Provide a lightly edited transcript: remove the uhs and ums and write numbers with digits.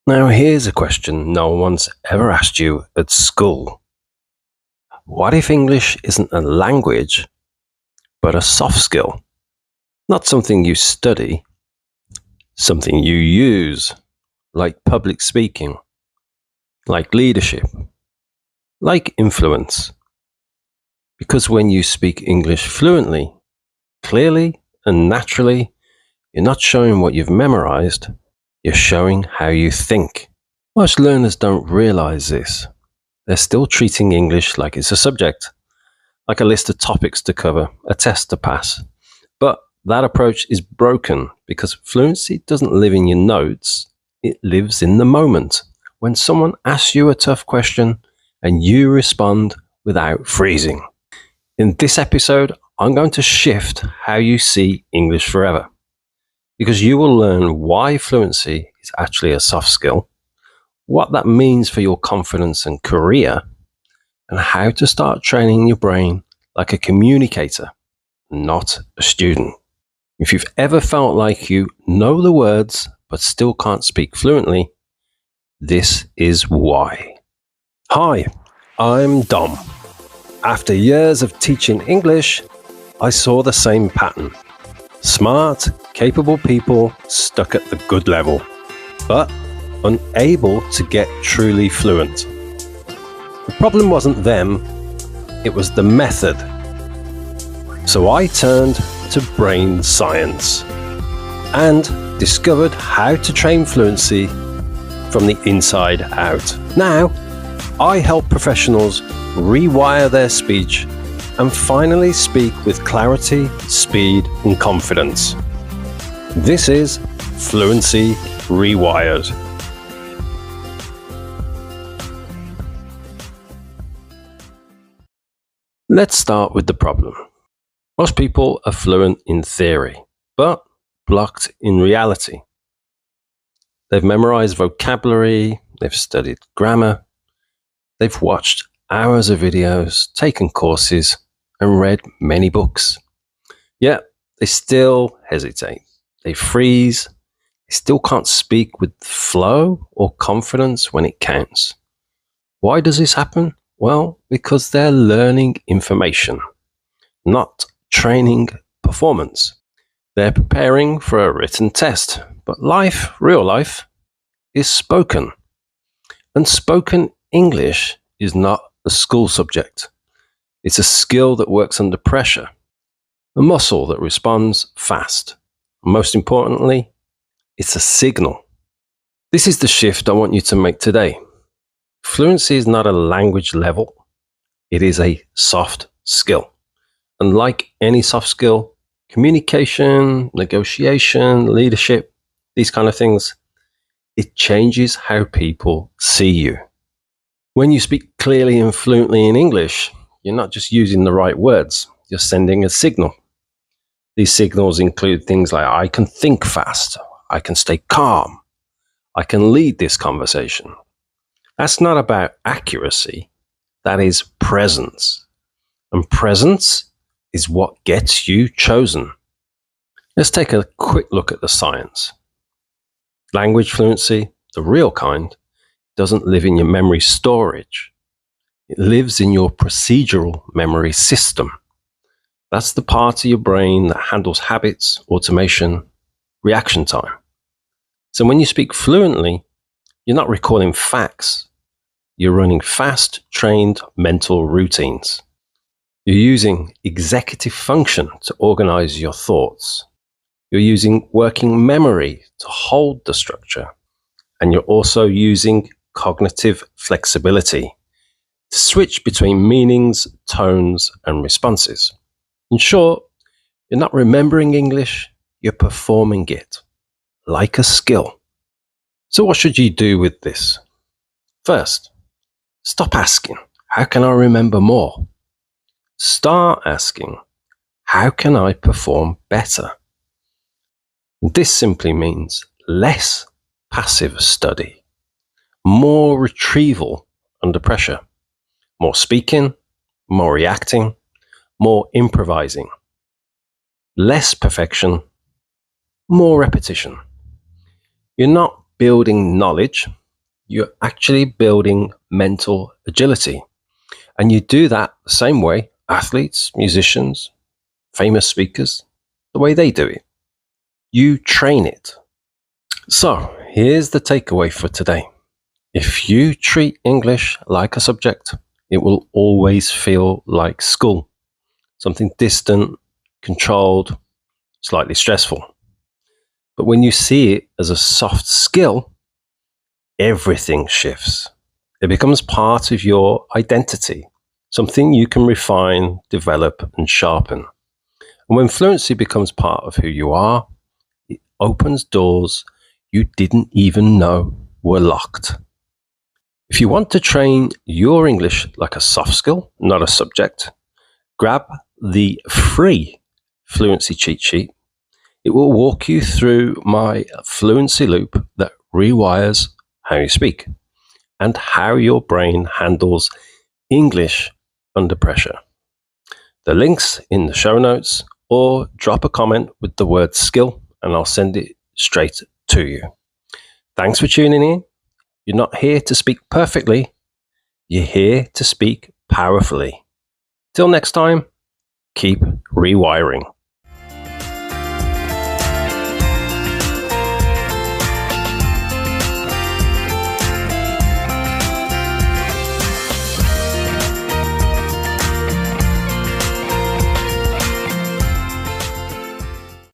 Now, here's a question no one's ever asked you at school. What if English isn't a language, but a soft skill? Not something you study, something you use, like public speaking, like leadership, like influence. Because when you speak English fluently, clearly, and naturally, you're not showing what you've memorized, you're showing how you think. Most learners don't realize this. They're still treating English like it's a subject, like a list of topics to cover, a test to pass. But that approach is broken because fluency doesn't live in your notes, it lives in the moment. When someone asks you a tough question and you respond without freezing. In this episode, I'm going to shift how you see English forever, because you will learn why fluency is actually a soft skill, what that means for your confidence and career, and how to start training your brain like a communicator, not a student. If you've ever felt like you know the words but still can't speak fluently, this is why. Hi, I'm Dom. After years of teaching English, I saw the same pattern. Smart, capable people stuck at the good level, but unable to get truly fluent. The problem wasn't them, it was the method. So I turned to brain science and discovered how to train fluency from the inside out. Now, I help professionals rewire their speech and finally speak with clarity, speed, and confidence. This is Fluency Rewired. Let's start with the problem. Most people are fluent in theory, but blocked in reality. They've memorized vocabulary, they've studied grammar, they've watched hours of videos, taken courses, and read many books. Yet, they still hesitate. They freeze. They still can't speak with flow or confidence when it counts. Why does this happen? Well, because they're learning information, not training performance. They're preparing for a written test, but life, real life, is spoken. And spoken English is not a school subject. It's a skill that works under pressure, a muscle that responds fast. Most importantly, it's a signal. This is the shift I want you to make today. Fluency is not a language level. It is a soft skill. And like any soft skill, communication, negotiation, leadership, these kind of things, it changes how people see you. When you speak clearly and fluently in English, you're not just using the right words, you're sending a signal. These signals include things like, I can think fast, I can stay calm, I can lead this conversation. That's not about accuracy, that is presence. And presence is what gets you chosen. Let's take a quick look at the science. Language fluency, the real kind, doesn't live in your memory storage. It lives in your procedural memory system. That's the part of your brain that handles habits, automation, reaction time. So when you speak fluently, you're not recalling facts. You're running fast, trained mental routines. You're using executive function to organize your thoughts. You're using working memory to hold the structure. And you're also using cognitive flexibility to switch between meanings, tones, and responses. In short, you're not remembering English, you're performing it, like a skill. So what should you do with this? First, stop asking, how can I remember more? Start asking, how can I perform better? This simply means less passive study, more retrieval under pressure, more speaking, more reacting, more improvising, less perfection, more repetition. You're not building knowledge, you're actually building mental agility. And you do that the same way athletes, musicians, famous speakers, the way they do it. You train it. So here's the takeaway for today. If you treat English like a subject, it will always feel like school, something distant, controlled, slightly stressful. But when you see it as a soft skill, everything shifts. It becomes part of your identity, something you can refine, develop, and sharpen. And when fluency becomes part of who you are, it opens doors you didn't even know were locked. If you want to train your English like a soft skill, not a subject, grab the free Fluency cheat sheet. It will walk you through my fluency loop that rewires how you speak and how your brain handles English under pressure. The link's in the show notes, or drop a comment with the word skill and I'll send it straight to you. Thanks for tuning in. You're not here to speak perfectly, you're here to speak powerfully. Till next time, keep rewiring.